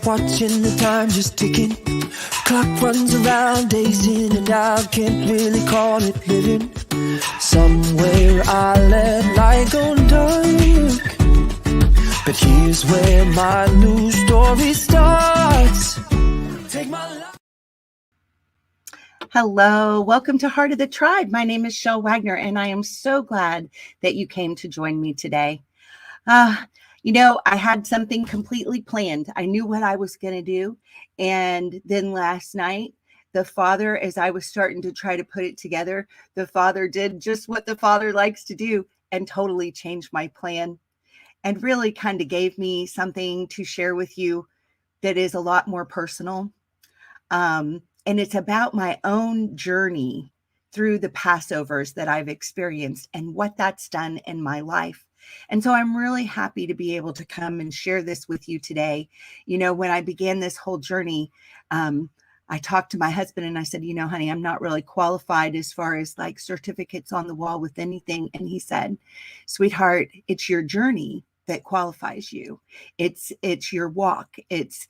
watching the time just ticking. Clock runs around, days in and out, can't really call it living. Somewhere I let light go dark, but here's where my new story starts. Take my life. Hello, welcome to Heart of the Tribe. My name is Chelle Wagner, and I am so glad that you came to join me today. I had something completely planned. I knew what I was going to do. And then last night, the Father, as I was starting to try to put it together, the Father did just what the Father likes to do and totally changed my plan and really kind of gave me something to share with you that is a lot more personal. And it's about my own journey through the Passovers that I've experienced and what that's done in my life. And so I'm really happy to be able to come and share this with you today. You know, when I began this whole journey, I talked to my husband and I said, honey, I'm not really qualified as far as like certificates on the wall with anything. And he said, sweetheart, it's your journey that qualifies you. It's your walk. It's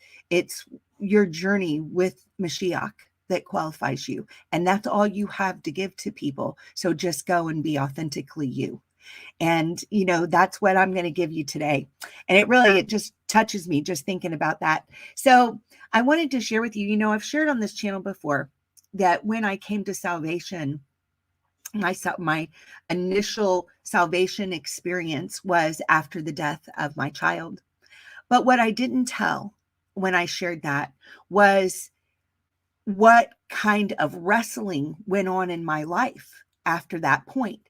your journey with Mashiach that qualifies you. And that's all you have to give to people. So just go and be authentically you. And, that's what I'm going to give you today. And it just touches me just thinking about that. So I wanted to share with you, I've shared on this channel before that when I came to salvation, my initial salvation experience was after the death of my child. But what I didn't tell when I shared that was what kind of wrestling went on in my life after that point.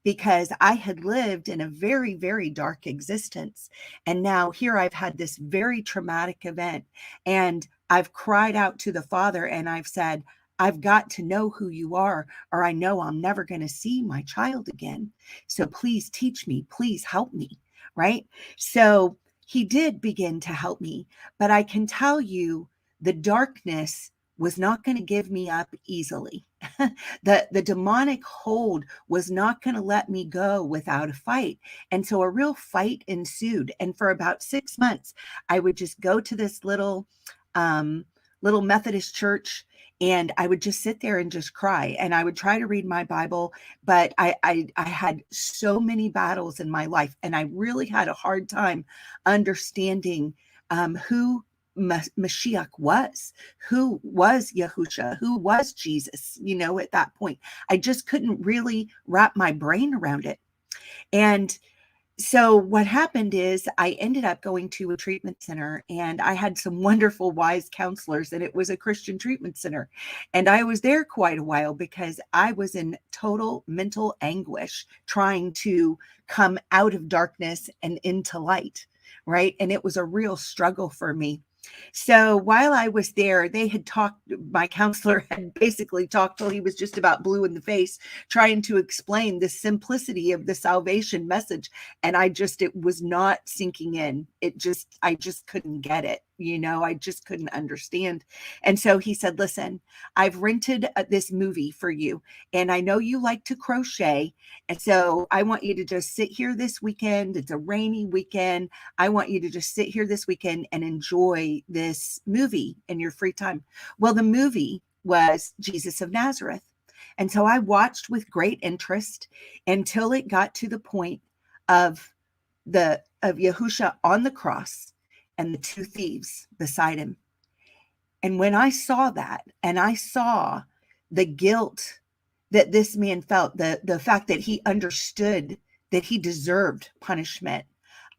Because I had lived in a very, very dark existence. And now here I've had this very traumatic event and I've cried out to the Father and I've said, I've got to know who you are, or I know I'm never going to see my child again. So please teach me, please help me, right? So he did begin to help me, but I can tell you the darkness was not going to give me up easily. The demonic hold was not going to let me go without a fight. And so a real fight ensued. And for about 6 months, I would just go to this little Methodist church and I would just sit there and just cry. And I would try to read my Bible, but I had so many battles in my life. And I really had a hard time understanding who Mashiach was, who was Yahusha, who was Jesus, at that point. I just couldn't really wrap my brain around it. And so what happened is I ended up going to a treatment center and I had some wonderful, wise counselors, and it was a Christian treatment center. And I was there quite a while because I was in total mental anguish trying to come out of darkness and into light, right? And it was a real struggle for me. So while I was there, my counselor had basically talked till he was just about blue in the face, trying to explain the simplicity of the salvation message. And it was not sinking in. I just couldn't get it. I just couldn't understand. And so he said, listen, I've rented this movie for you. And I know you like to crochet. And so I want you to just sit here this weekend. It's a rainy weekend. I want you to just sit here this weekend and enjoy this movie in your free time. Well, the movie was Jesus of Nazareth. And so I watched with great interest until it got to the point of Yahusha on the cross and the two thieves beside him. And when I saw that, and I saw the guilt that this man felt, the fact that he understood that he deserved punishment,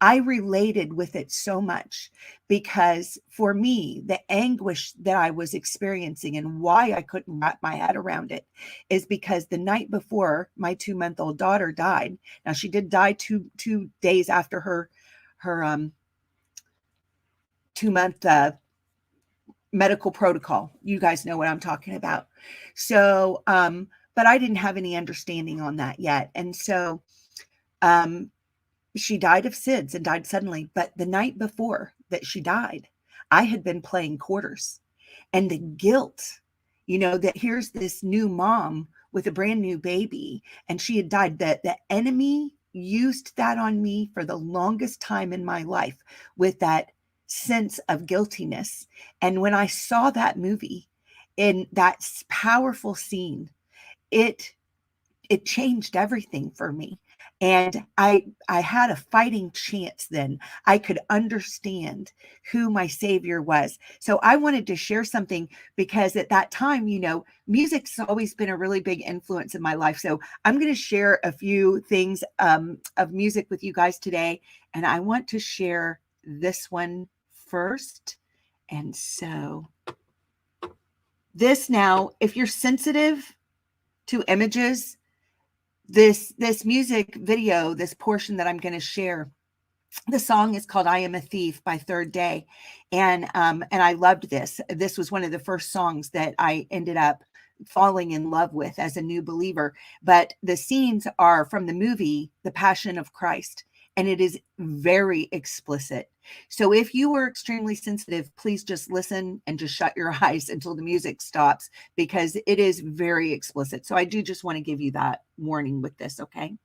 I related with it so much, because for me, the anguish that I was experiencing and why I couldn't wrap my head around it is because the night before my 2-month-old daughter died. Now she did die two days after her 2-month medical protocol. You guys know what I'm talking about. So, but I didn't have any understanding on that yet. And so, she died of SIDS and died suddenly. But the night before that she died, I had been playing quarters, and the guilt, that here's this new mom with a brand new baby and she had died, that the enemy used that on me for the longest time in my life with that sense of guiltiness. And when I saw that movie in that powerful scene, it it changed everything for me. And I had a fighting chance then. I could understand who my savior was. So I wanted to share something because at that time, music's always been a really big influence in my life. So I'm going to share a few things of music with you guys today. And I want to share this one first. And so this now, if you're sensitive to images, this music video, this portion that I'm going to share, the song is called "I Am a Thief" by Third Day, and I loved this. This was one of the first songs that I ended up falling in love with as a new believer. But the scenes are from the movie The Passion of Christ, and it is very explicit. So if you are extremely sensitive, please just listen and just shut your eyes until the music stops, because it is very explicit. So I do just want to give you that warning with this, okay?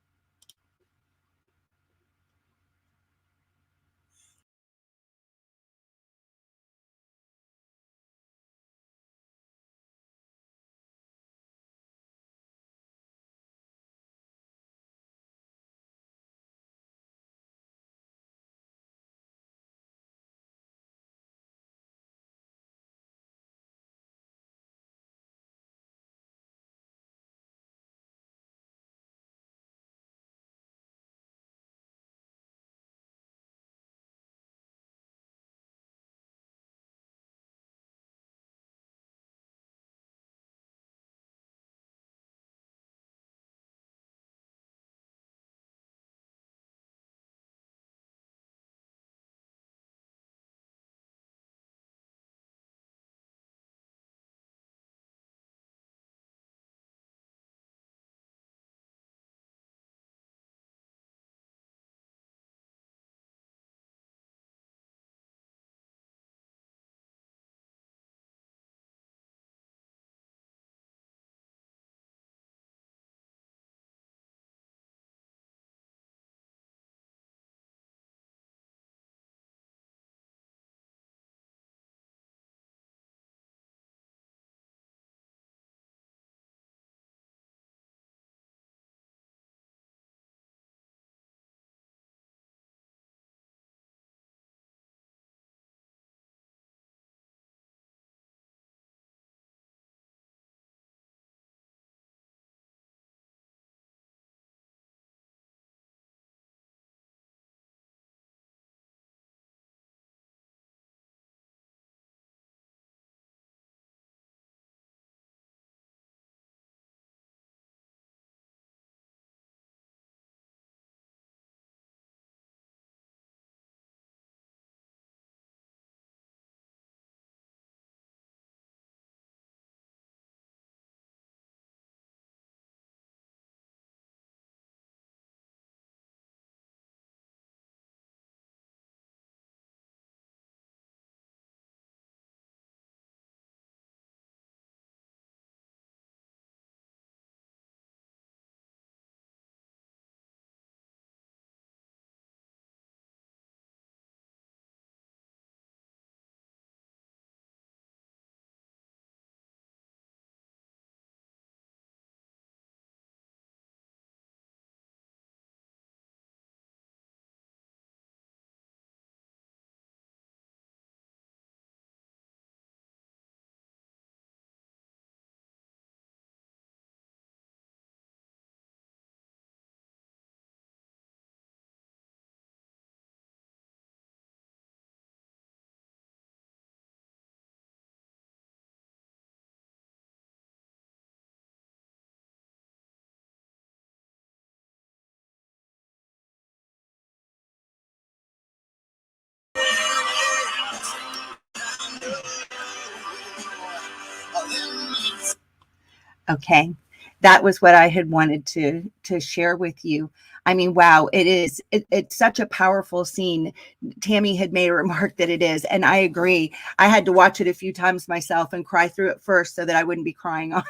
Okay. That was what I had wanted to share with you. I mean, wow, it's such a powerful scene. Tammy had made a remark that it is, and I agree. I had to watch it a few times myself and cry through it first so that I wouldn't be crying on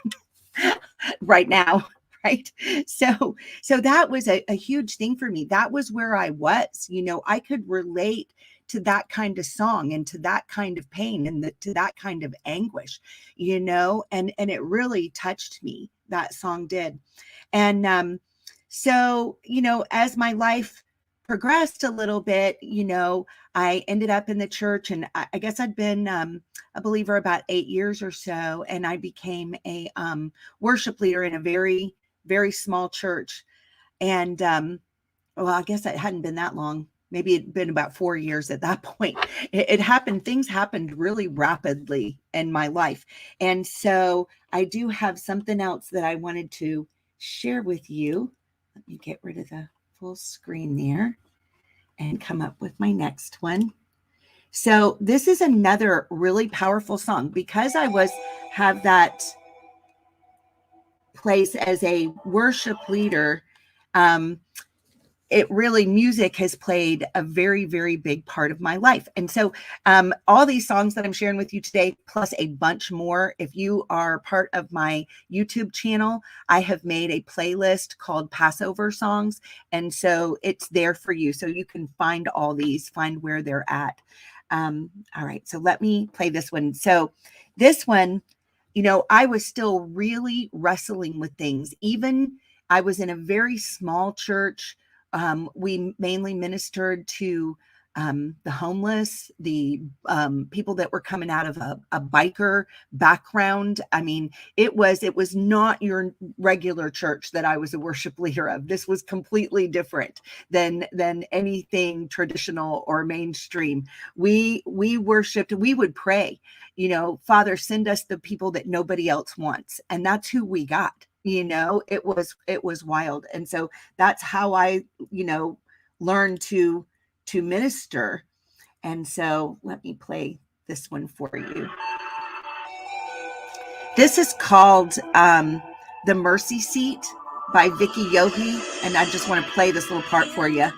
right now. Right. So that was a huge thing for me. That was where I was. I could relate to that kind of song and to that kind of pain and to that kind of anguish, and it really touched me. That song did. And so, as my life progressed a little bit, I ended up in the church, and I guess I'd been a believer about 8 years or so, and I became a worship leader in a very, very small church. And well, I guess it hadn't been that long. Maybe it'd been about 4 years at that point. It happened, things happened really rapidly in my life. And so I do have something else that I wanted to share with you. Let me get rid of the full screen there and come up with my next one. So this is another really powerful song because I have that place as a worship leader. It really, music has played a very, very big part of my life. And so all these songs that I'm sharing with you today, plus a bunch more, if you are part of my YouTube channel, I have made a playlist called Passover Songs. And so it's there for you. So you can find all these, find where they're at. All right, so let me play this one. So this one, I was still really wrestling with things. Even I was in a very small church. We mainly ministered to the homeless, the people that were coming out of a biker background. I mean, it was not your regular church that I was a worship leader of. This was completely different than anything traditional or mainstream. We worshiped. We would pray. Father, send us the people that nobody else wants, and that's who we got. It was wild. And so that's how I learned to minister. And so let me play this one for you. This is called The Mercy Seat by Vicky Yohe, and I just want to play this little part for you.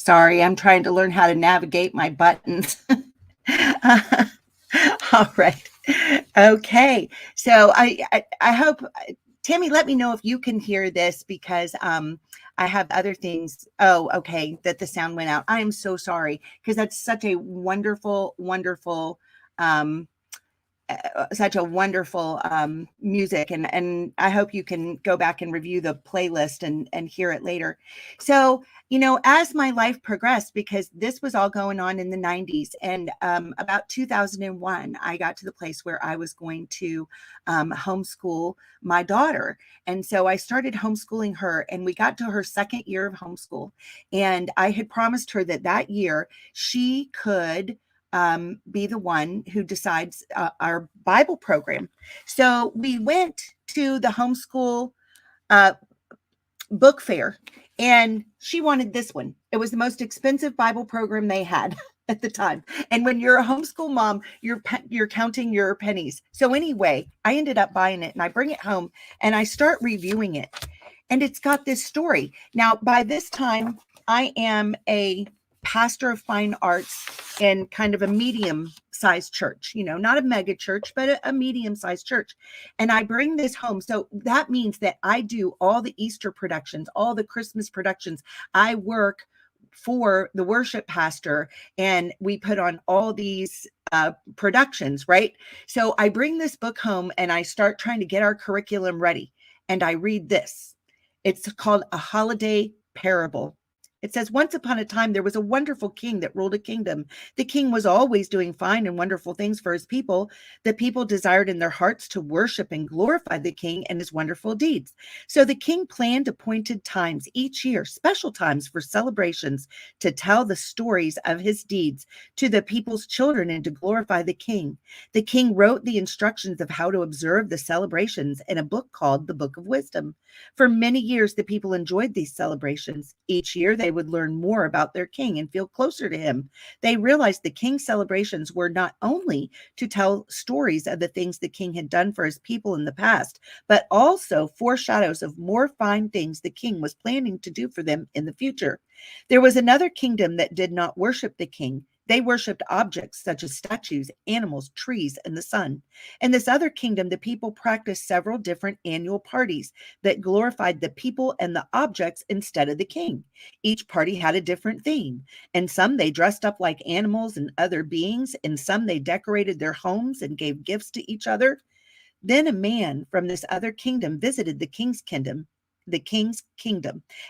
Sorry, I'm trying to learn how to navigate my buttons. All right. Okay. So I hope Tammy, let me know if you can hear this because I have other things. Oh, okay, that the sound went out. I am so sorry because that's such a wonderful, wonderful um such a wonderful music, and I hope you can go back and review the playlist and hear it later. So as my life progressed, because this was all going on in the 90s, and about 2001 I got to the place where I was going to homeschool my daughter, and so I started homeschooling her, and we got to her second year of homeschool, and I had promised her that that year she could be the one who decides our Bible program. So we went to the homeschool uh, book fair, and she wanted this one. It was the most expensive Bible program they had at the time. And when you're a homeschool mom, you're counting your pennies. So anyway, I ended up buying it, and I bring it home and I start reviewing it. And it's got this story. Now, by this time, I am a pastor of fine arts in kind of a medium sized church, not a mega church, but a medium sized church. And I bring this home. So that means that I do all the Easter productions, all the Christmas productions. I work for the worship pastor, and we put on all these productions, right? So I bring this book home and I start trying to get our curriculum ready. And I read this. It's called A Holiday Parable. It says, once upon a time, there was a wonderful king that ruled a kingdom. The king was always doing fine and wonderful things for his people. The people desired in their hearts to worship and glorify the king and his wonderful deeds. So the king planned appointed times each year, special times for celebrations, to tell the stories of his deeds to the people's children and to glorify the king. The king wrote the instructions of how to observe the celebrations in a book called the Book of Wisdom. For many years, the people enjoyed these celebrations. Each year, they would learn more about their king and feel closer to him. They realized the king's celebrations were not only to tell stories of the things the king had done for his people in the past, but also foreshadows of more fine things the king was planning to do for them in the future. There was another kingdom that did not worship the king. They worshiped objects such as statues, animals, trees, and the sun. In this other kingdom, the people practiced several different annual parties that glorified the people and the objects instead of the king. Each party had a different theme. In some, they dressed up like animals and other beings. In some, they decorated their homes and gave gifts to each other. Then a man from this other kingdom visited the king's kingdom,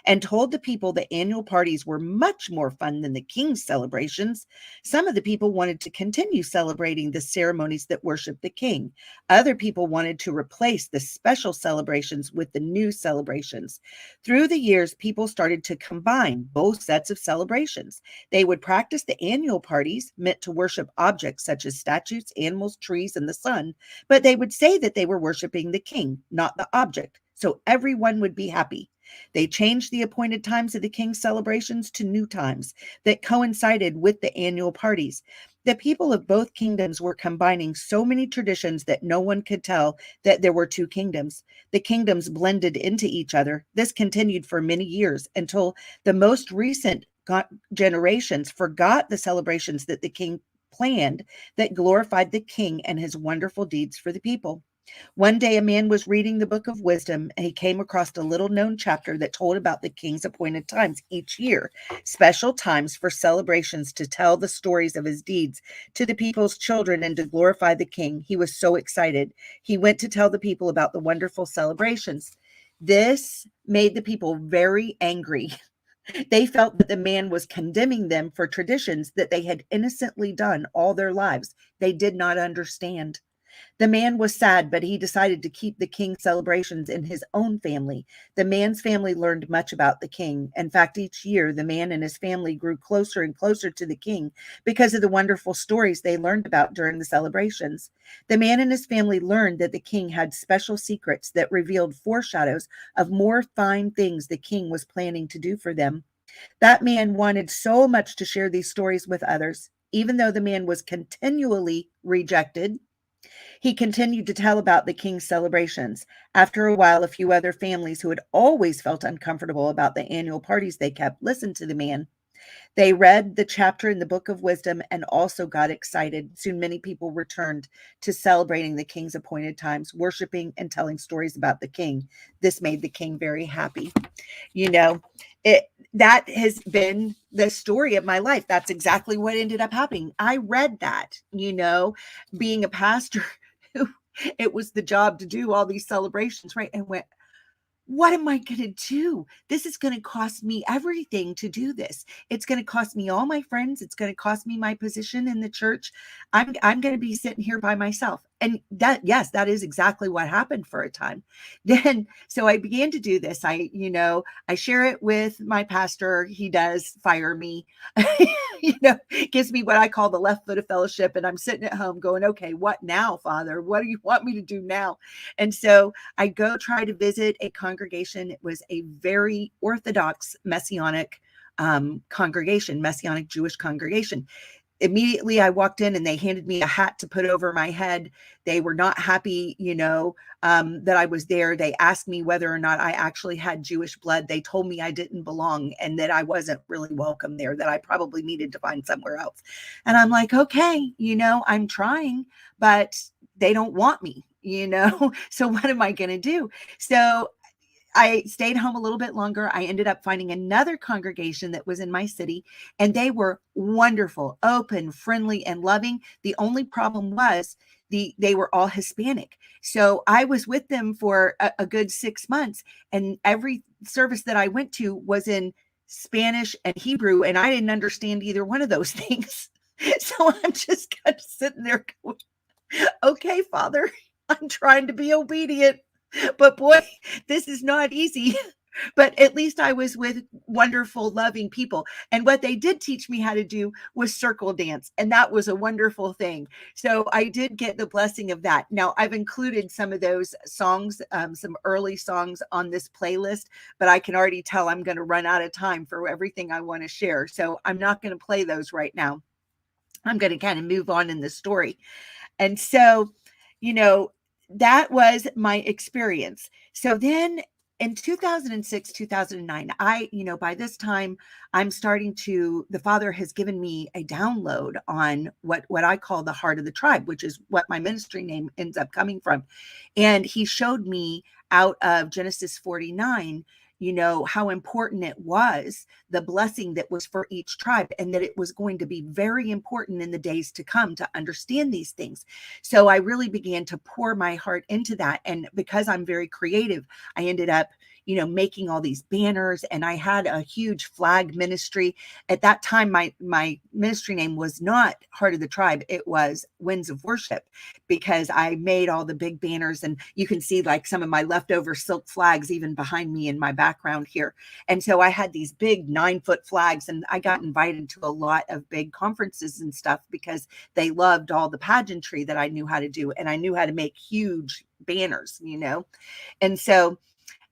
and told the people the annual parties were much more fun than the king's celebrations. Some of the people wanted to continue celebrating the ceremonies that worshiped the king. Other people wanted to replace the special celebrations with the new celebrations. Through the years, people started to combine both sets of celebrations. They would practice the annual parties meant to worship objects such as statues, animals, trees, and the sun, but they would say that they were worshiping the king, not the object, so everyone would be happy. They changed the appointed times of the king's celebrations to new times that coincided with the annual parties. The people of both kingdoms were combining so many traditions that no one could tell that there were two kingdoms. The kingdoms blended into each other. This continued for many years until the most recent generations forgot the celebrations that the king planned that glorified the king and his wonderful deeds for the people. One day, a man was reading the Book of Wisdom, and he came across a little known chapter that told about the king's appointed times each year, special times for celebrations to tell the stories of his deeds to the people's children and to glorify the king. He was so excited. He went to tell the people about the wonderful celebrations. This made the people very angry. They felt that the man was condemning them for traditions that they had innocently done all their lives. They did not understand. The man was sad, but he decided to keep the king's celebrations in his own family. The man's family learned much about the king. In fact, each year, the man and his family grew closer and closer to the king because of the wonderful stories they learned about during the celebrations. The man and his family learned that the king had special secrets that revealed foreshadows of more fine things the king was planning to do for them. That man wanted so much to share these stories with others. Even though the man was continually rejected, he continued to tell about the king's celebrations. After a while, a few other families who had always felt uncomfortable about the annual parties they kept listened to the man. They read the chapter in the Book of Wisdom and also got excited. Soon many people returned to celebrating the king's appointed times, worshiping and telling stories about the king. This made the king very happy. You know, it that has been the story of my life. That's exactly what ended up happening. I read that, being a pastor who it was the job to do all these celebrations, right? And went, what am I going to do? This is going to cost me everything to do this. It's going to cost me all my friends. It's going to cost me my position in the church. I'm going to be sitting here by myself. And that, yes, that is exactly what happened for a time. Then, so I began to do this. I share it with my pastor. He does fire me, gives me what I call the left foot of fellowship. And I'm sitting at home going, okay, what now, Father? What do you want me to do now? And so I go try to visit a congregation. It was a very Orthodox Messianic congregation, Messianic Jewish congregation. Immediately I walked in and they handed me a hat to put over my head. They were not happy, that I was there. They asked me whether or not I actually had Jewish blood. They told me I didn't belong and that I wasn't really welcome there, that I probably needed to find somewhere else. And I'm like, okay, I'm trying, but they don't want me, so what am I going to do? So I stayed home a little bit longer. I ended up finding another congregation that was in my city, and they were wonderful, open, friendly, and loving. The only problem was they were all Hispanic. So I was with them for a good 6 months, and every service that I went to was in Spanish and Hebrew, and I didn't understand either one of those things. So I'm just kind of sitting there going, okay, Father, I'm trying to be obedient. But boy, this is not easy. But at least I was with wonderful, loving people. And what they did teach me how to do was circle dance. And that was a wonderful thing. So I did get the blessing of that. Now, I've included some of those songs, some early songs on this playlist, but I can already tell I'm going to run out of time for everything I want to share. So I'm not going to play those right now. I'm going to kind of move on in the story. And so, that was my experience. So then in 2006, 2009, by this time the Father has given me a download on what I call the heart of the tribe, which is what my ministry name ends up coming from. And he showed me out of Genesis 49, how important it was, the blessing that was for each tribe, and that it was going to be very important in the days to come to understand these things. So I really began to pour my heart into that. And because I'm very creative, I ended up, making all these banners, and I had a huge flag ministry. At that time, my ministry name was not Heart of the Tribe. It was Winds of Worship, because I made all the big banners, and you can see like some of my leftover silk flags even behind me in my background here. And so I had these big 9-foot flags, and I got invited to a lot of big conferences and stuff because they loved all the pageantry that I knew how to do, and I knew how to make huge banners, And so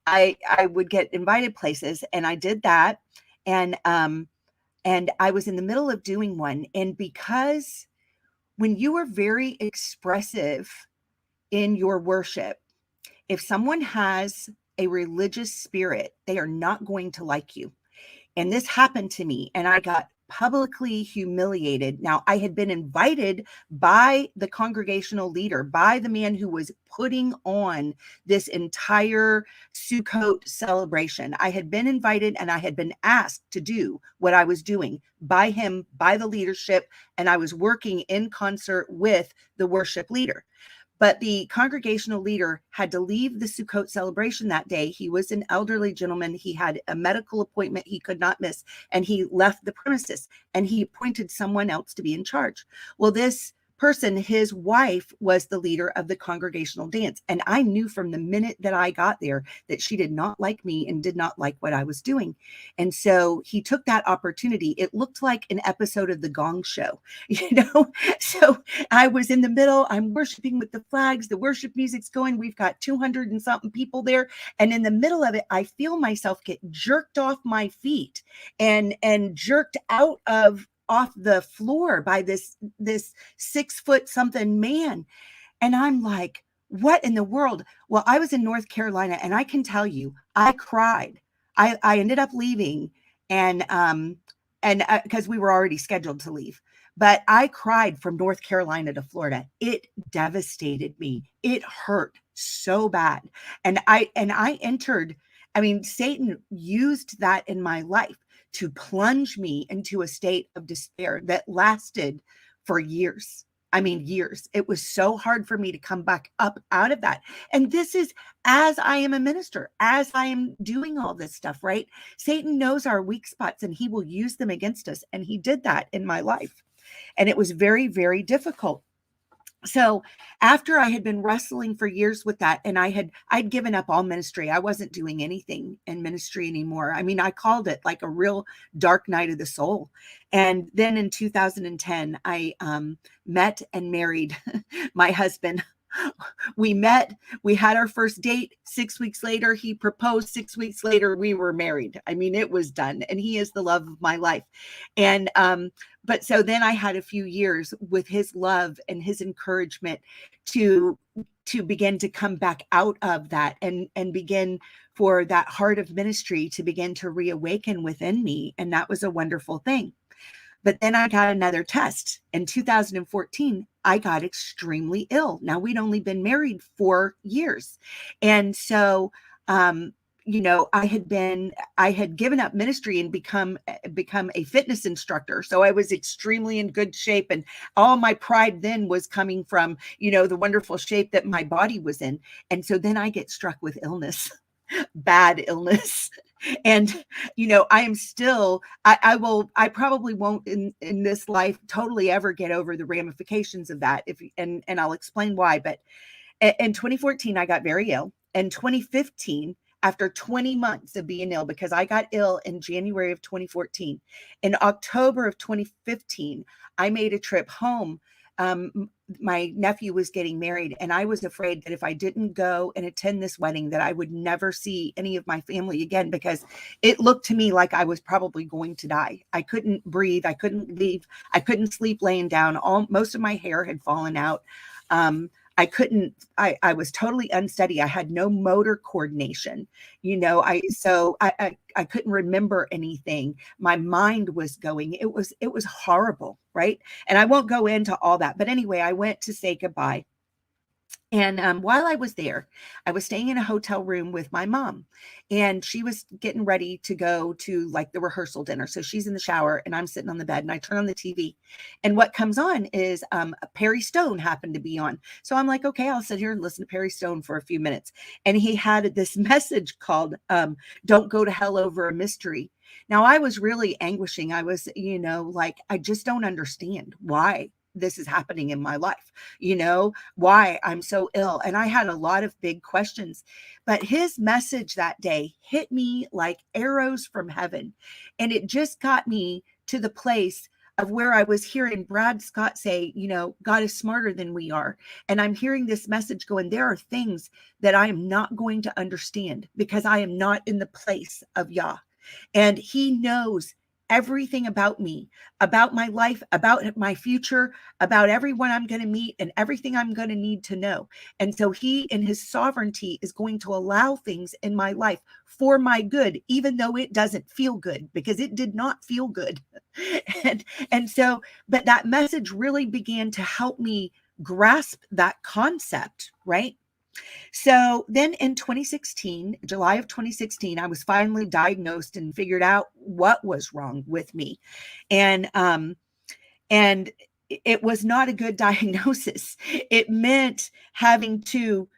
I would get invited places, and I did that. And I was in the middle of doing one. And because when you are very expressive in your worship, if someone has a religious spirit, they are not going to like you. And this happened to me, and I got publicly humiliated. Now, I had been invited by the congregational leader, by the man who was putting on this entire Sukkot celebration. I had been invited, and I had been asked to do what I was doing by him, by the leadership, and I was working in concert with the worship leader. But the congregational leader had to leave the Sukkot celebration that day. He was an elderly gentleman. He had a medical appointment he could not miss, and he left the premises, and he appointed someone else to be in charge. Well, this person, his wife, was the leader of the congregational dance. And I knew from the minute that I got there that she did not like me and did not like what I was doing. And so he took that opportunity. It looked like an episode of The Gong Show, So I was in the middle. I'm worshiping with the flags. The worship music's going. We've got 200 and something people there. And in the middle of it, I feel myself get jerked off my feet and jerked off the floor by this 6-foot something man. And I'm like, what in the world? Well, I was in North Carolina, and I can tell you, I cried. I ended up leaving, and and because we were already scheduled to leave. But I cried from North Carolina to Florida. It devastated me. It hurt so bad. And I entered, I mean, Satan used that in my life to plunge me into a state of despair that lasted for years. I mean, years. It was so hard for me to come back up out of that. And this is as I am a minister, as I am doing all this stuff, right? Satan knows our weak spots and he will use them against us. And he did that in my life. And it was very, very difficult. So after I had been wrestling for years with that, and I'd given up all ministry. I wasn't doing anything in ministry anymore. I mean, I called it like a real dark night of the soul. And then in 2010, I met and married my husband. We met, we had our first date. 6 weeks later, he proposed. 6 weeks later, we were married. I mean, it was done. And he is the love of my life. And, but so then I had a few years with his love and his encouragement to begin to come back out of that and begin for that heart of ministry to begin to reawaken within me. And that was a wonderful thing. But then I got another test. In 2014, I got extremely ill. Now, we'd only been married 4 years. And so, I had given up ministry and become a fitness instructor. So I was extremely in good shape. And all my pride then was coming from, the wonderful shape that my body was in. And so then I get struck with illness, bad illness. And, I am still, I probably won't in this life totally ever get over the ramifications of that. And I'll explain why. But in 2014, I got very ill. In 2015, after 20 months of being ill, because I got ill in January of 2014, in October of 2015, I made a trip home. My nephew was getting married, and I was afraid that if I didn't go and attend this wedding, that I would never see any of my family again, because it looked to me like I was probably going to die. I couldn't breathe. I couldn't leave. I couldn't sleep laying down. Most of my hair had fallen out. I was totally unsteady. I had no motor coordination, I couldn't remember anything. My mind was going. It was horrible. Right. And I won't go into all that, but anyway, I went to say goodbye. And while I was there, I was staying in a hotel room with my mom, and she was getting ready to go to like the rehearsal dinner. So she's in the shower and I'm sitting on the bed, and I turn on the TV, and what comes on is Perry Stone happened to be on. So I'm like, okay, I'll sit here and listen to Perry Stone for a few minutes. And he had this message called "Don't Go to Hell Over a Mystery." Now, I was really anguishing. I was, like, I just don't understand why this is happening in my life, why I'm so ill. And I had a lot of big questions, but his message that day hit me like arrows from heaven. And it just got me to the place of where I was hearing Brad Scott say, God is smarter than we are. And I'm hearing this message going, there are things that I am not going to understand because I am not in the place of Yah. And he knows everything about me, about my life, about my future, about everyone I'm going to meet and everything I'm going to need to know. And so he, in his sovereignty, is going to allow things in my life for my good, even though it doesn't feel good, because it did not feel good. and so, but that message really began to help me grasp that concept, right? So then in 2016, July of 2016, I was finally diagnosed and figured out what was wrong with me. And it was not a good diagnosis. It meant having to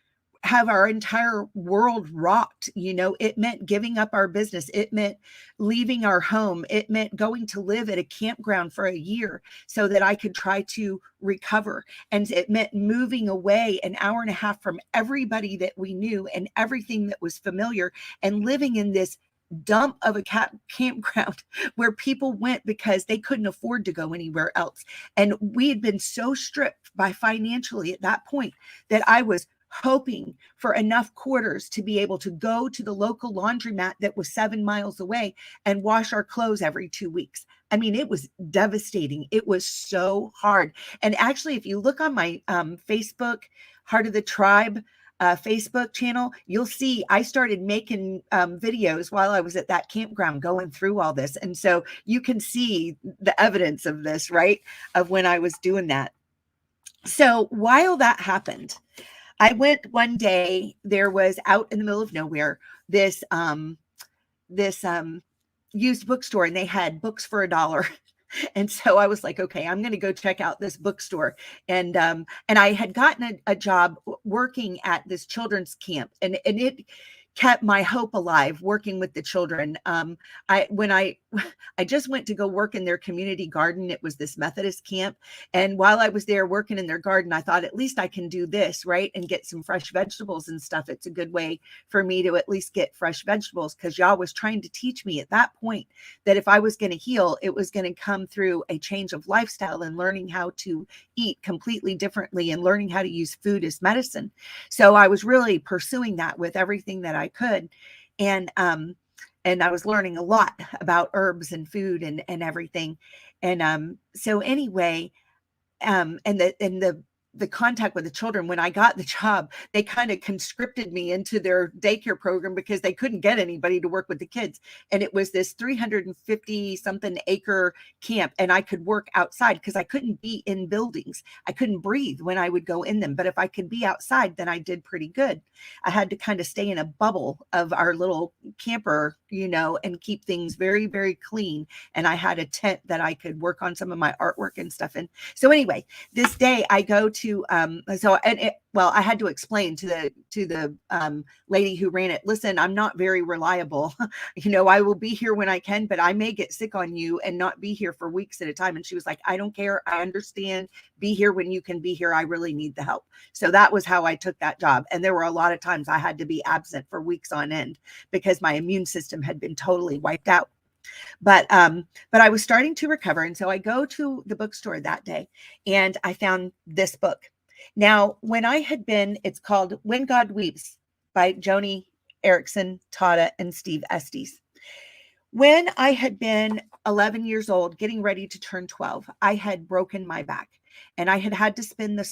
have our entire world rocked. It meant giving up our business. It meant leaving our home. It meant going to live at a campground for a year so that I could try to recover. And it meant moving away an hour and a half from everybody that we knew and everything that was familiar, and living in this dump of a campground where people went because they couldn't afford to go anywhere else. And we had been so stripped by financially at that point that I was hoping for enough quarters to be able to go to the local laundromat that was 7 miles away and wash our clothes every 2 weeks. I mean, it was devastating. It was so hard. And actually, if you look on my Facebook, Heart of the Tribe, Facebook channel, you'll see I started making videos while I was at that campground going through all this. And so you can see the evidence of this, right? Of when I was doing that. So while that happened, I went one day, there was out in the middle of nowhere, this used bookstore, and they had books for $1. And so I was like, okay, I'm going to go check out this bookstore. And I had gotten a job working at this children's camp, and it kept my hope alive working with the children. I just went to go work in their community garden. It was this Methodist camp. And while I was there working in their garden, I thought, at least I can do this, right? And get some fresh vegetables and stuff. It's a good way for me to at least get fresh vegetables, because Yah was trying to teach me at that point that if I was going to heal, it was going to come through a change of lifestyle and learning how to eat completely differently and learning how to use food as medicine. So I was really pursuing that with everything that I could. And I was learning a lot about herbs and food and everything. And so anyway, and the contact with the children, when I got the job, they kind of conscripted me into their daycare program because they couldn't get anybody to work with the kids. And it was this 350 something acre camp, and I could work outside because I couldn't be in buildings. I couldn't breathe when I would go in them. But if I could be outside, then I did pretty good. I had to kind of stay in a bubble of our little camper, and keep things very, very clean. And I had a tent that I could work on some of my artwork and stuff in. So anyway, this day I go to I had to explain to the lady who ran it, listen, I'm not very reliable. I will be here when I can, but I may get sick on you and not be here for weeks at a time. And she was like, I don't care. I understand. Be here when you can be here. I really need the help. So that was how I took that job. And there were a lot of times I had to be absent for weeks on end because my immune system had been totally wiped out. But I was starting to recover. And so I go to the bookstore that day and I found this book. Now, when I had been, it's called When God Weeps by Joni Eareckson Tada and Steve Estes. When I had been 11 years old, getting ready to turn 12, I had broken my back, and I had had to spend that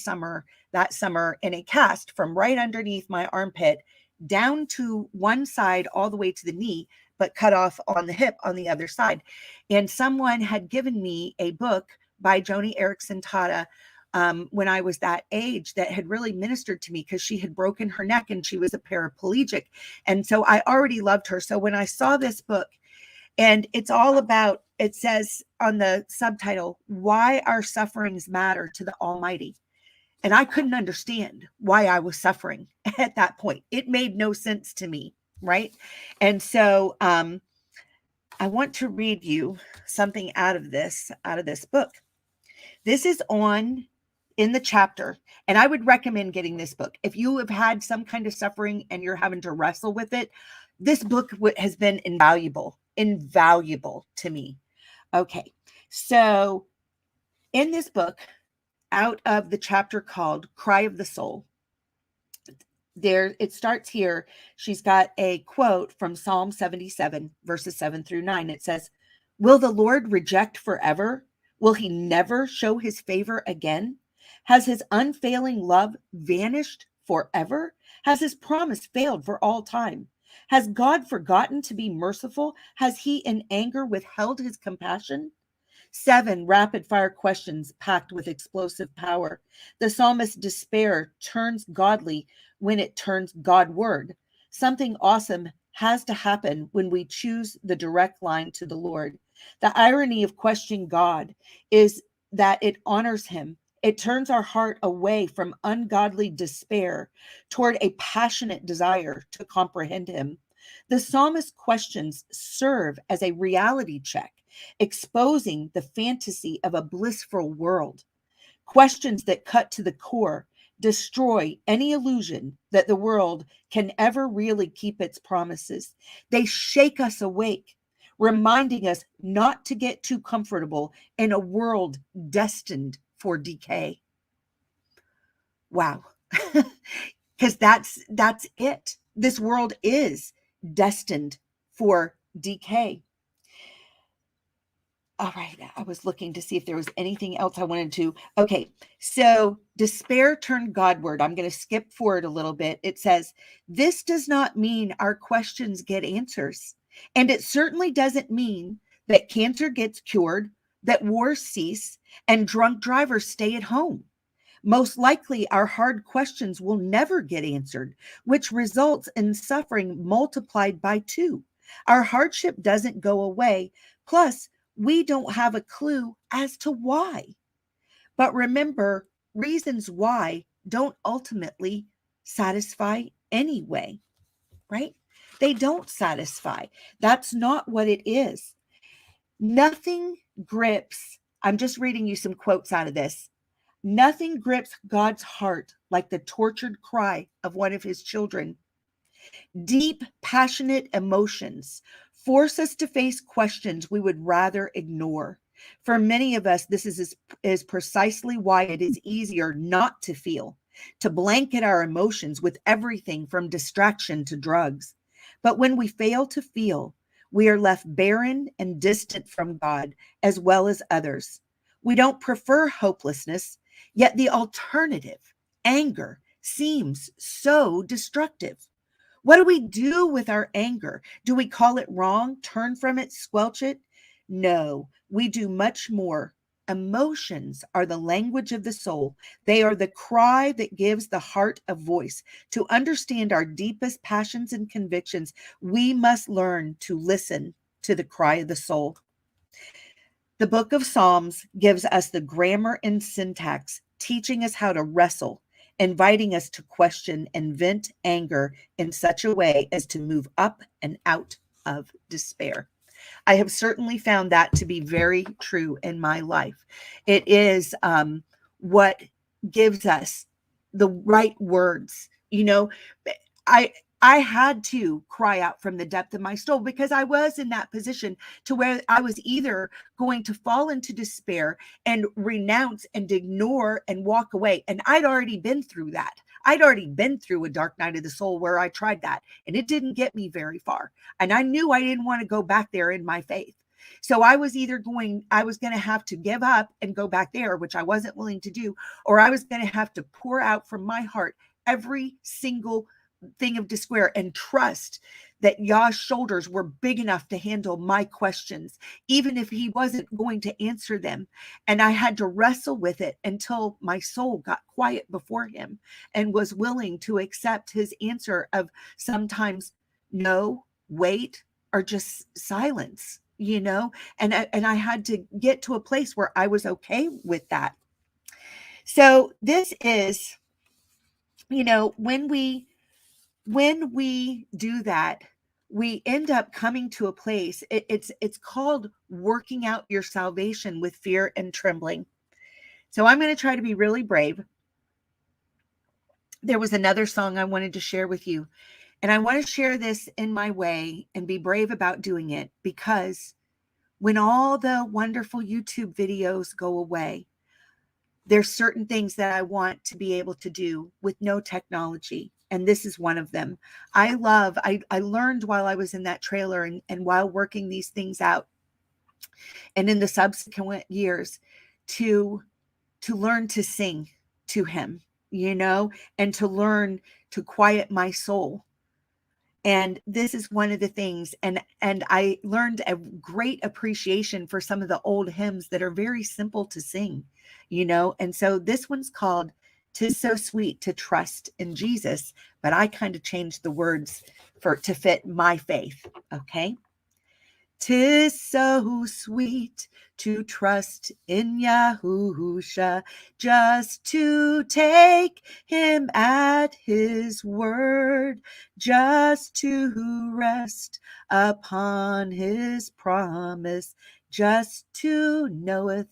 summer in a cast from right underneath my armpit down to one side all the way to the knee, but cut off on the hip on the other side. And someone had given me a book by Joni Eareckson Tada when I was that age that had really ministered to me, because she had broken her neck and she was a paraplegic. And so I already loved her. So when I saw this book, and it's all about, it says on the subtitle, Why Our Sufferings Matter to the Almighty. And I couldn't understand why I was suffering at that point. It made no sense to me, right? And so I want to read you something out of this book. This is in the chapter, and I would recommend getting this book. If you have had some kind of suffering and you're having to wrestle with it, this book has been invaluable to me. Okay, so in this book, out of the chapter called Cry of the Soul, it starts here. She's got a quote from Psalm 77, verses 7 through 9. It says, will the Lord reject forever? Will he never show his favor again? Has his unfailing love vanished forever? Has his promise failed for all time? Has God forgotten to be merciful? Has he in anger withheld his compassion? 7 rapid fire questions packed with explosive power. The psalmist's despair turns godly when it turns Godward. Something awesome has to happen when we choose the direct line to the Lord. The irony of questioning God is that it honors him. It turns our heart away from ungodly despair toward a passionate desire to comprehend him. The psalmist's questions serve as a reality check, exposing the fantasy of a blissful world. Questions that cut to the core, destroy any illusion that the world can ever really keep its promises. They shake us awake, reminding us not to get too comfortable in a world destined for decay. Wow. Because that's it. This world is destined for decay. All right, I was looking to see if there was anything else I wanted to. Okay, so despair turned Godward. I'm going to skip forward a little bit. It says, this does not mean our questions get answers. And it certainly doesn't mean that cancer gets cured, that wars cease, and drunk drivers stay at home. Most likely, our hard questions will never get answered, which results in suffering multiplied by two. Our hardship doesn't go away. Plus, we don't have a clue as to why. But remember, reasons why don't ultimately satisfy anyway, right? They don't satisfy. That's not what it is. Nothing grips. I'm just reading you some quotes out of this. Nothing grips God's heart like the tortured cry of one of his children. Deep, passionate emotions force us to face questions we would rather ignore. For many of us, this is precisely why it is easier not to feel, to blanket our emotions with everything from distraction to drugs. But when we fail to feel, we are left barren and distant from God as well as others. We don't prefer hopelessness, yet the alternative, anger, seems so destructive. What do we do with our anger? Do we call it wrong, turn from it, squelch it? No, we do much more. Emotions are the language of the soul. They are the cry that gives the heart a voice. To understand our deepest passions and convictions, we must learn to listen to the cry of the soul. The book of Psalms gives us the grammar and syntax, teaching us how to wrestle, inviting us to question and vent anger in such a way as to move up and out of despair. I have certainly found that to be very true in my life. It is what gives us the right words. You know, I I had to cry out from the depth of my soul because I was in that position to where I was either going to fall into despair and renounce and ignore and walk away. And I'd already been through that. I'd already been through a dark night of the soul where I tried that and it didn't get me very far. And I knew I didn't want to go back there in my faith. So I was going to have to give up and go back there, which I wasn't willing to do, or I was going to have to pour out from my heart every single thing of despair and trust that Yah's shoulders were big enough to handle my questions, even if he wasn't going to answer them. And I had to wrestle with it until my soul got quiet before him and was willing to accept his answer of sometimes no, wait, or just silence, and I had to get to a place where I was okay with that. So this is, when we do that, we end up coming to a place. It's called working out your salvation with fear and trembling. So I'm going to try to be really brave. There was another song I wanted to share with you, and I want to share this in my way and be brave about doing it, because when all the wonderful YouTube videos go away, there's certain things that I want to be able to do with no technology. And this is one of them. I learned while I was in that trailer and while working these things out and in the subsequent years to learn to sing to him, and to learn to quiet my soul. And this is one of the things, and I learned a great appreciation for some of the old hymns that are very simple to sing, and so this one's called "'Tis So Sweet to Trust in Jesus," but I kind of changed the words to fit my faith. Okay. 'Tis so sweet to trust in Yahusha, just to take him at his word, just to rest upon his promise, just to knoweth,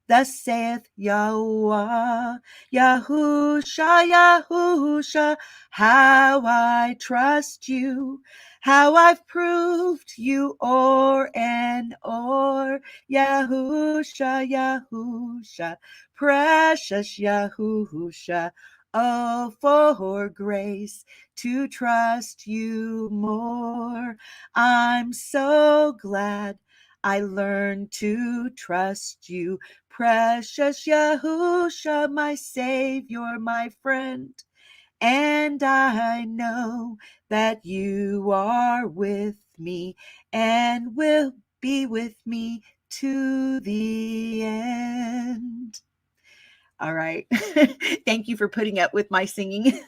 thus saith Yahweh, Yahusha, Yahusha, how I trust you, how I've proved you o'er and o'er. Yahusha, Yahusha, precious Yahusha. Oh, for grace to trust you more. I'm so glad I learned to trust you, precious Yahusha, my Savior, my friend. And I know that you are with me and will be with me to the end. All right. Thank you for putting up with my singing.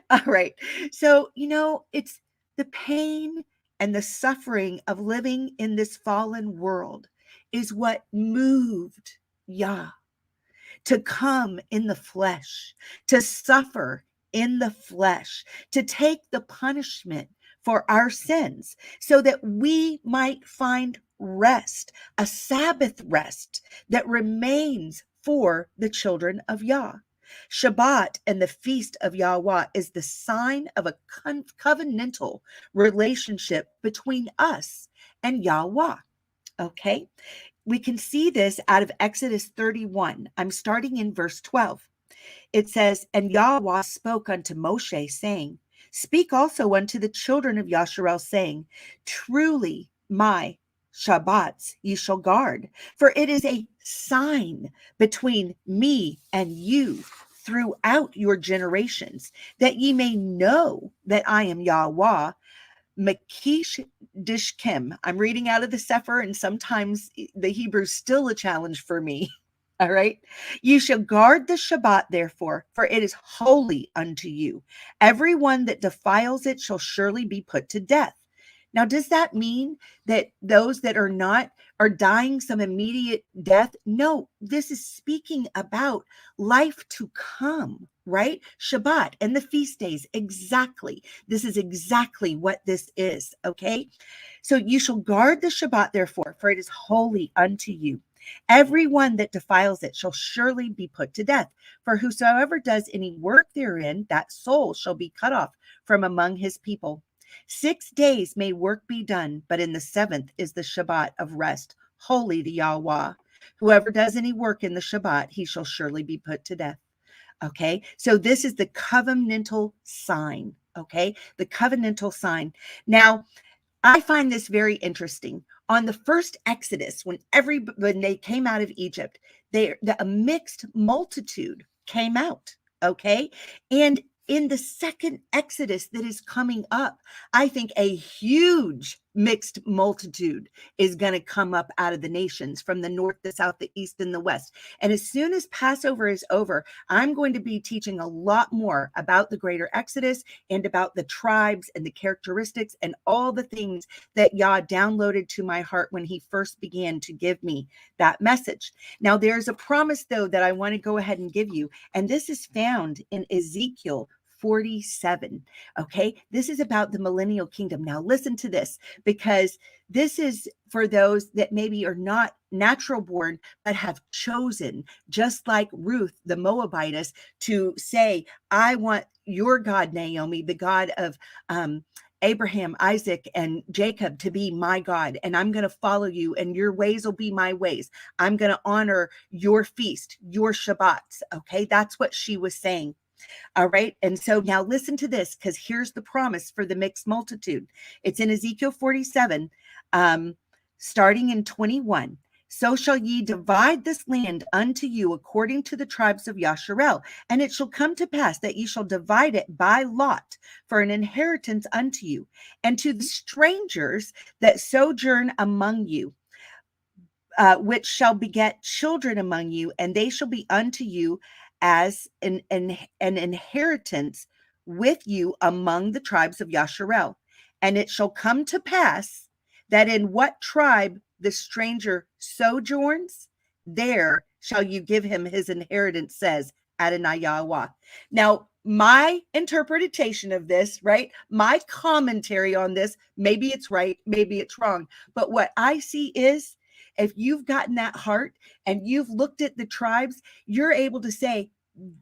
All right. So, it's the pain and the suffering of living in this fallen world is what moved Yah to come in the flesh, to suffer in the flesh, to take the punishment for our sins so that we might find rest, a Sabbath rest that remains for the children of Yah. Shabbat and the feast of Yahweh is the sign of a covenantal relationship between us and Yahweh. Okay, we can see this out of Exodus 31. I'm starting in verse 12. It says, And Yahweh spoke unto Moshe, saying, Speak also unto the children of Yasharel, saying, Truly my Shabbats ye shall guard, for it is a sign between me and you throughout your generations, that ye may know that I am Yahweh, Makish Dishkem. I'm reading out of the Sefer, and sometimes the Hebrew's still a challenge for me. All right. You shall guard the Shabbat, therefore, for it is holy unto you. Everyone that defiles it shall surely be put to death. Now, does that mean that those that are not are dying some immediate death? No, this is speaking about life to come, right? Shabbat and the feast days. Exactly. This is exactly what this is. Okay. So you shall guard the Shabbat, therefore, for it is holy unto you. Everyone that defiles it shall surely be put to death. For whosoever does any work therein, that soul shall be cut off from among his people. 6 days may work be done, but in the seventh is the Shabbat of rest, holy to Yahweh. Whoever does any work in the Shabbat, he shall surely be put to death. Okay, so this is the covenantal sign. Okay, the covenantal sign. Now, I find this very interesting. On the first Exodus, when they came out of Egypt, a mixed multitude came out. Okay, and in the second Exodus that is coming up, I think a huge mixed multitude is going to come up out of the nations from the north, the south, the east, and the west. And as soon as Passover is over, I'm going to be teaching a lot more about the greater Exodus and about the tribes and the characteristics and all the things that Yah downloaded to my heart when he first began to give me that message. Now, there's a promise, though, that I want to go ahead and give you, and this is found in Ezekiel 47. Okay, this is about the millennial kingdom. Now, listen to this, because this is for those that maybe are not natural born, but have chosen, just like Ruth, the Moabitess, to say, I want your God, Naomi, the God of Abraham, Isaac, and Jacob, to be my God, and I'm going to follow you, and your ways will be my ways. I'm going to honor your feast, your Shabbats. Okay, that's what she was saying. All right. And so now listen to this, because here's the promise for the mixed multitude. It's in Ezekiel 47, starting in 21. So shall ye divide this land unto you according to the tribes of Yasharel. And it shall come to pass that ye shall divide it by lot for an inheritance unto you, and to the strangers that sojourn among you, which shall beget children among you, and they shall be unto you as an inheritance with you among the tribes of Yasharel. And it shall come to pass that in what tribe the stranger sojourns, there shall you give him his inheritance, says Adonai Yahweh. Now, my interpretation of this, right? My commentary on this, maybe it's right, maybe it's wrong, but what I see is, if you've gotten that heart and you've looked at the tribes, you're able to say,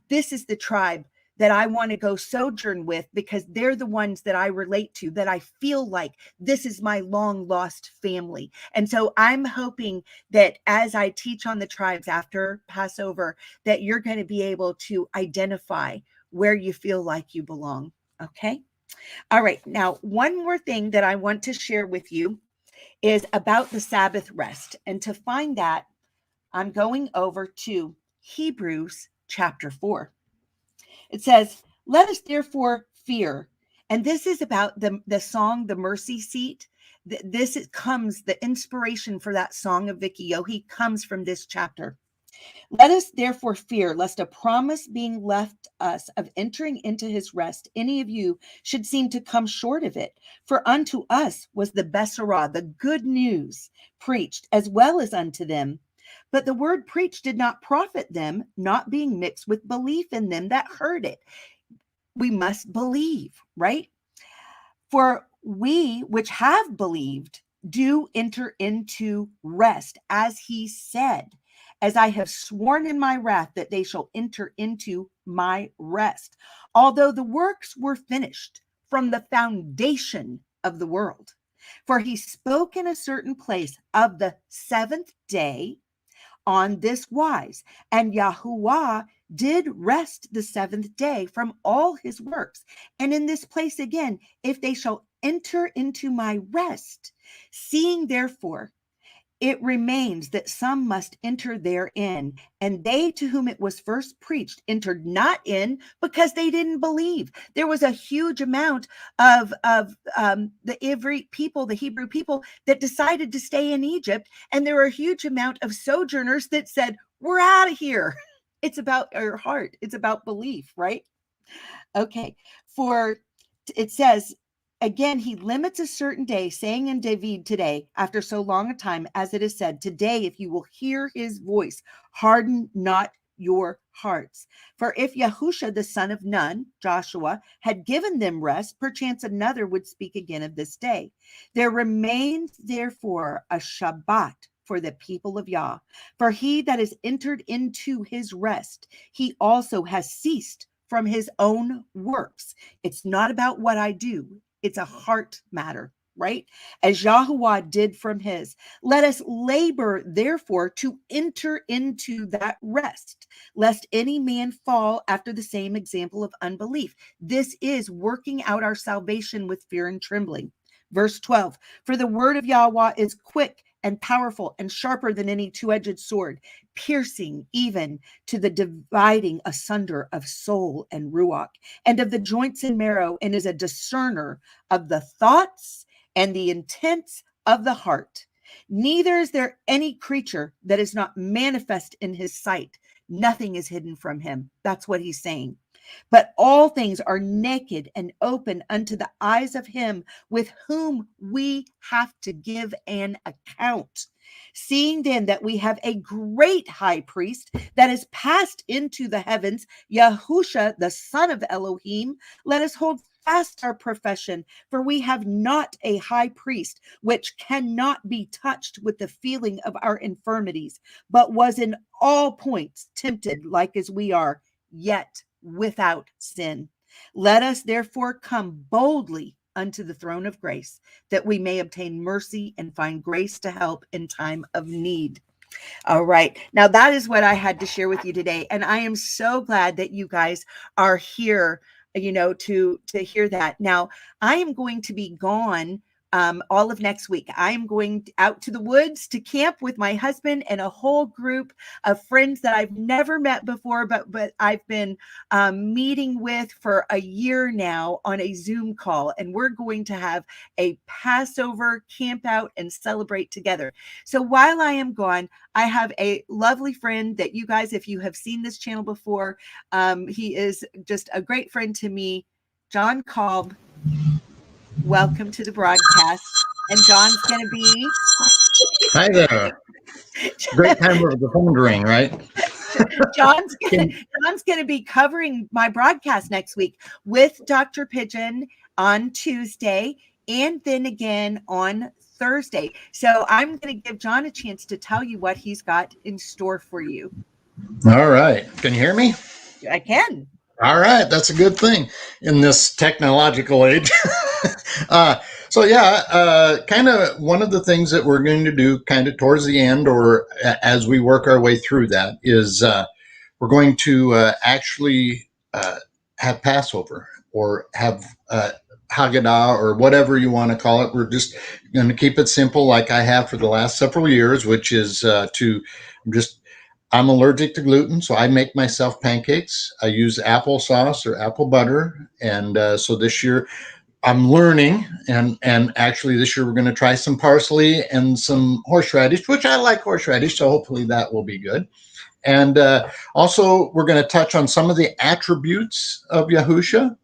this is the tribe that I want to go sojourn with, because they're the ones that I relate to, that I feel like this is my long lost family. And so I'm hoping that as I teach on the tribes after Passover, that you're going to be able to identify where you feel like you belong. Okay. All right. Now, one more thing that I want to share with you is about the Sabbath rest. And to find that, I'm going over to Hebrews chapter 4. It says, "Let us therefore fear." And this is about the song, The Mercy Seat. The inspiration for that song of Vicky Yohe comes from this chapter. "Let us therefore fear, lest a promise being left us of entering into his rest, any of you should seem to come short of it. For unto us was the Besorah, the good news, preached, as well as unto them. But the word preached did not profit them, not being mixed with belief in them that heard it." We must believe, right? "For we which have believed do enter into rest, as he said, as I have sworn in my wrath that they shall enter into my rest, although the works were finished from the foundation of the world. For he spoke in a certain place of the seventh day on this wise, and Yahuwah did rest the seventh day from all his works. And in this place again, if they shall enter into my rest, seeing therefore it remains that some must enter therein, and they to whom it was first preached entered not in, because they didn't believe." There was a huge amount of the Hebrew people that decided to stay in Egypt, and there were a huge amount of sojourners that said, "We're out of here." It's about our heart. It's about belief, right? Okay. For it says, again, he limits a certain day, saying in David today, after so long a time, as it is said, "Today, if you will hear his voice, harden not your hearts. For if Yahusha, the son of Nun, Joshua, had given them rest, perchance another would speak again of this day. There remains therefore a Shabbat for the people of Yah. For he that is entered into his rest, he also has ceased from his own works." It's not about what I do. It's a heart matter, right? "As Yahuwah did from his. Let us labor, therefore, to enter into that rest, lest any man fall after the same example of unbelief." This is working out our salvation with fear and trembling. Verse 12, "For the word of Yahweh is quick and powerful and sharper than any two-edged sword, piercing even to the dividing asunder of soul and ruach, and of the joints and marrow, and is a discerner of the thoughts and the intents of the heart. Neither is there any creature that is not manifest in his sight. Nothing is hidden from him." That's what he's saying. "But all things are naked and open unto the eyes of him with whom we have to give an account. Seeing then that we have a great high priest that is passed into the heavens, Yahusha, the son of Elohim, let us hold fast our profession, for we have not a high priest which cannot be touched with the feeling of our infirmities, but was in all points tempted like as we are, yet without sin. Let us therefore come boldly unto the throne of grace, that we may obtain mercy and find grace to help in time of need." All right. Now that is what I had to share with you today. And I am so glad that you guys are here, to hear that. Now I am going to be gone all of next week. I am going out to the woods to camp with my husband and a whole group of friends that I've never met before, but I've been meeting with for a year now on a Zoom call, and we're going to have a Passover camp out and celebrate together. So while I am gone, I have a lovely friend that you guys, if you have seen this channel before, he is just a great friend to me, John Kolb. Welcome to the broadcast. And John's going to be... Hi there. Great time for the phone to ring, right? John's going to be covering my broadcast next week with Dr. Pigeon on Tuesday and then again on Thursday. So I'm going to give John a chance to tell you what he's got in store for you. All right. Can you hear me? I can. All right. That's a good thing in this technological age. Kind of one of the things that we're going to do kind of towards the end, or as we work our way through that, is we're going to actually have Passover, or have Haggadah or whatever you want to call it. We're just going to keep it simple, like I have for the last several years, which is I'm allergic to gluten, so I make myself pancakes. I use applesauce or apple butter, and so this year I'm learning, and actually this year we're going to try some parsley and some horseradish, which I like horseradish, so hopefully that will be good. And also we're going to touch on some of the attributes of Yahusha.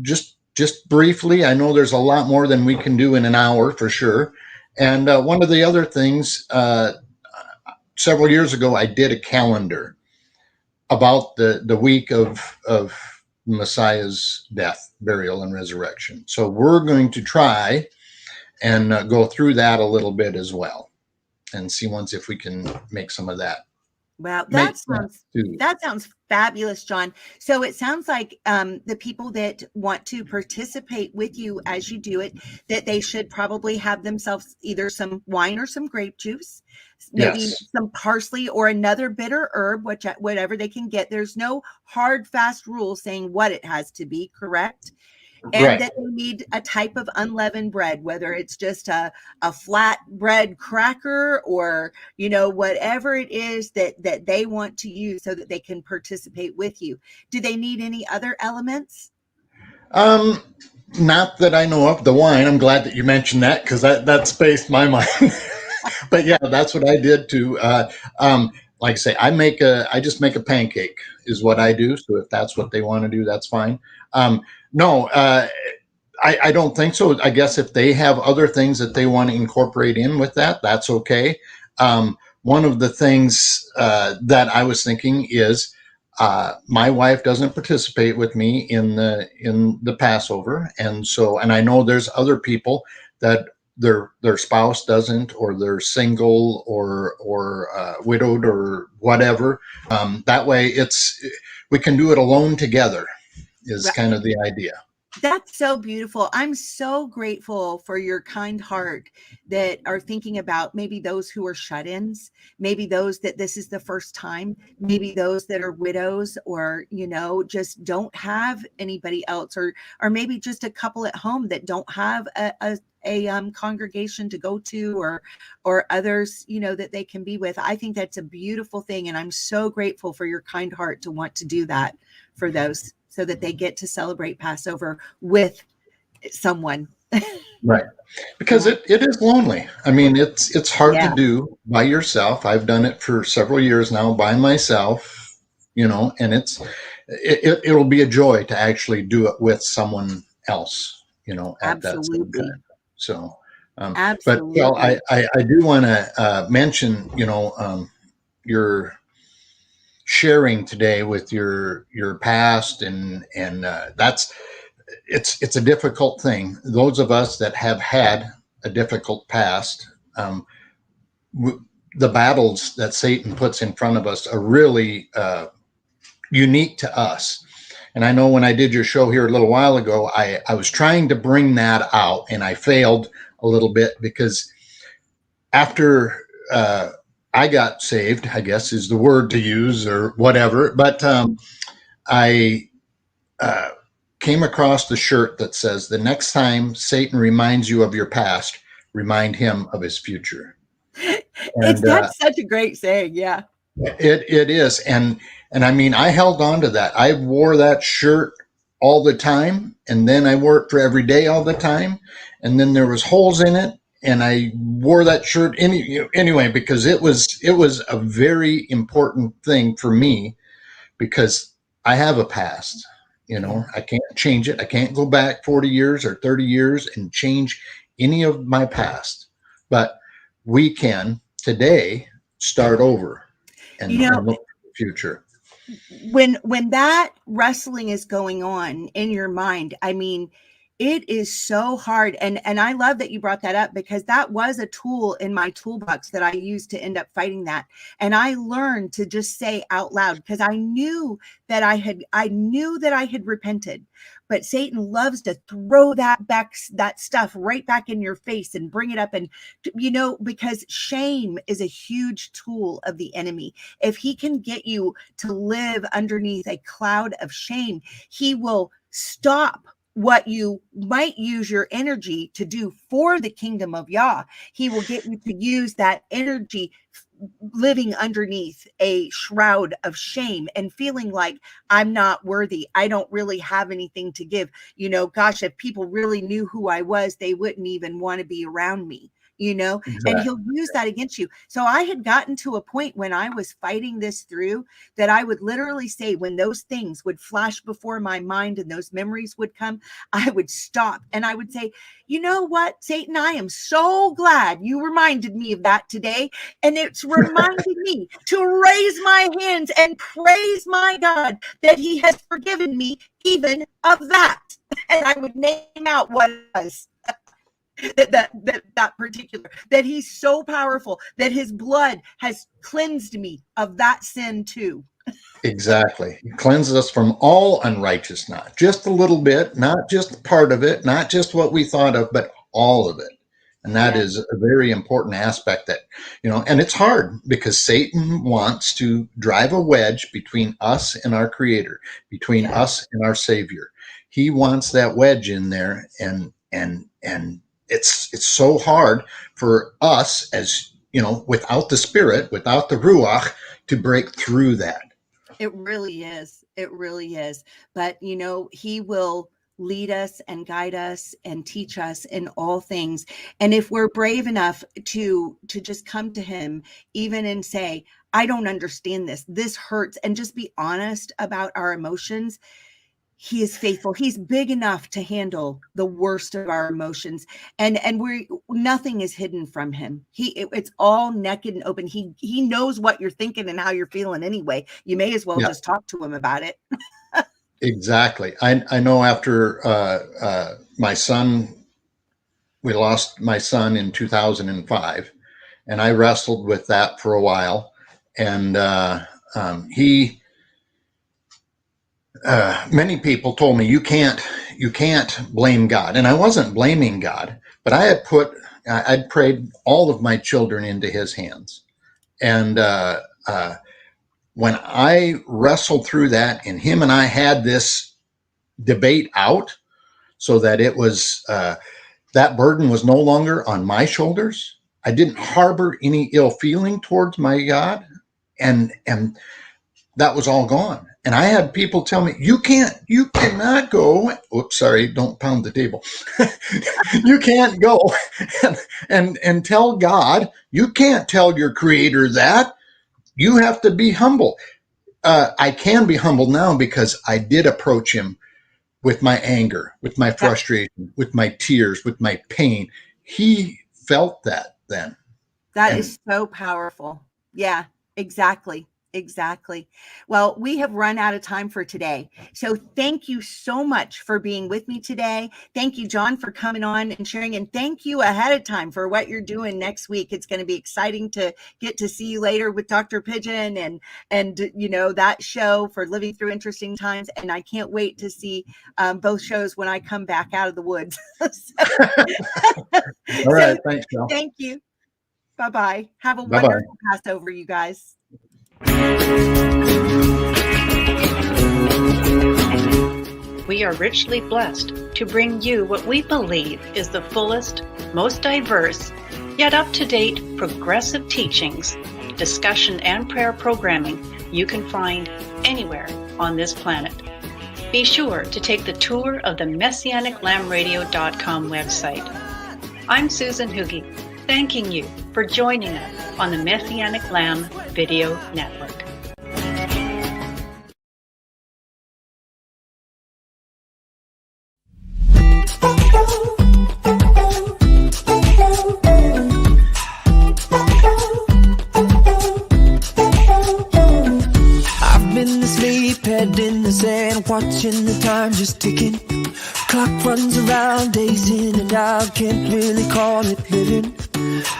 Just briefly. I know there's a lot more than we can do in an hour for sure. And one of the other things, several years ago, I did a calendar about the week of Messiah's death, burial, and resurrection. So we're going to try and go through that a little bit as well, and see once if we can make some of that. Wow, that sounds fabulous, John. So it sounds like the people that want to participate with you as you do it, that they should probably have themselves either some wine or some grape juice, maybe some parsley or another bitter herb, whatever they can get. There's no hard, fast rule saying what it has to be, correct? And Right. that they need a type of unleavened bread, whether it's just a flat bread cracker or, whatever it is that they want to use so that they can participate with you. Do they need any other elements? Not that I know of. The wine, I'm glad that you mentioned that, because that spaced my mind. But yeah, that's what I did too. Like I say, I just make a pancake is what I do. So if that's what they want to do, that's fine. No, I don't think so. I guess if they have other things that they want to incorporate in with that, that's okay. One of the things that I was thinking is my wife doesn't participate with me in the Passover, and I know there's other people that their spouse doesn't, or they're single or widowed or whatever. That way, we can do it alone together. Is kind of the idea. That's so beautiful. I'm so grateful for your kind heart that are thinking about maybe those who are shut-ins, maybe those that this is the first time, maybe those that are widows, or, just don't have anybody else, or maybe just a couple at home that don't have a congregation to go to, or others, that they can be with. I think that's a beautiful thing. And I'm so grateful for your kind heart to want to do that for those, so that they get to celebrate Passover with someone. Right. Because it is lonely. I mean, it's hard to do by yourself. I've done it for several years now by myself, and it'll be a joy to actually do it with someone else, at that same time. So, but well, I do want to mention, your sharing today with your past, and it's a difficult thing. Those of us that have had a difficult past, the battles that Satan puts in front of us are really unique to us. And I know when I did your show here a little while ago, I was trying to bring that out, and I failed a little bit, because after I got saved, I guess is the word to use, or whatever. But I came across the shirt that says, "The next time Satan reminds you of your past, remind him of his future." That's such a great saying. Yeah, it is. And I mean, I held on to that. I wore that shirt all the time, and then I wore it for every day all the time, and then there was holes in it, and I wore that shirt anyway, because it was a very important thing for me, because I have a past. I can't change it. I can't go back 40 years or 30 years and change any of my past. But we can today start over and look to the future. When that wrestling is going on in your mind, I mean, it is so hard. And I love that you brought that up, because that was a tool in my toolbox that I used to end up fighting that. And I learned to just say out loud, because I knew that I had repented. But Satan loves to throw that stuff right back in your face and bring it up. And, because shame is a huge tool of the enemy. If he can get you to live underneath a cloud of shame, he will stop what you might use your energy to do for the kingdom of Yah. He will get you to use that energy living underneath a shroud of shame and feeling like I'm not worthy. I don't really have anything to give. Gosh, if people really knew who I was, they wouldn't even want to be around me. And he'll use that against you. So I had gotten to a point when I was fighting this through that I would literally say, when those things would flash before my mind and those memories would come, I would stop and I would say, you know what, Satan, I am so glad you reminded me of that today. And it's reminding me to raise my hands and praise my God that he has forgiven me even of that. And I would name out what it was. That particular, that he's so powerful that his blood has cleansed me of that sin too. Exactly. He cleanses us from all unrighteousness, not just a little bit, not just part of it, not just what we thought of, but all of it. And that is a very important aspect that, and it's hard because Satan wants to drive a wedge between us and our Creator, between us and our Savior. He wants that wedge in there, and it's so hard for us, as without the Spirit, without the Ruach, to break through that. It really is. It really is. But he will lead us and guide us and teach us in all things. And if we're brave enough to just come to him, even and say, I don't understand this. This hurts, and just be honest about our emotions. He is faithful. He's big enough to handle the worst of our emotions, and nothing is hidden from him. It's all naked and open. He knows what you're thinking and how you're feeling anyway. You may as well just talk to him about it. Exactly. I know after my son, we lost my son in 2005, and I wrestled with that for a while, and many people told me you can't blame God, and I wasn't blaming God, but I'd prayed all of my children into his hands, and when I wrestled through that, and him and I had this debate out, so that it was that burden was no longer on my shoulders. I didn't harbor any ill feeling towards my God, and that was all gone. And I had people tell me, you cannot go. Oops, sorry, don't pound the table. You can't go and tell God, you can't tell your Creator that. You have to be humble. I can be humble now because I did approach him with my anger, with my frustration, with my tears, with my pain. He felt that then. That is so powerful. Yeah, exactly. Exactly. Well, we have run out of time for today. So thank you so much for being with me today. Thank you, John, for coming on and sharing. And thank you ahead of time for what you're doing next week. It's going to be exciting to get to see you later with Dr. Pigeon and that show for Living Through Interesting Times. And I can't wait to see both shows when I come back out of the woods. All right. Thanks, Chelle. Thank you. Bye-bye. Have a wonderful Passover, you guys. We are richly blessed to bring you what we believe is the fullest, most diverse, yet up-to-date progressive teachings, discussion, and prayer programming you can find anywhere on this planet. Be sure to take the tour of the MessianicLambRadio.com website. I'm Susan Hoogie, thanking you for joining us on the Messianic Lamb Video Network. I've been asleep, head in the sand, watching the time just ticking. Clock runs around, days in and out, can't really call it living.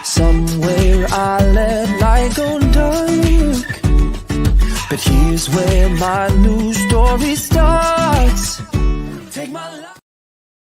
Somewhere I let light go dark, but here's where my new story starts.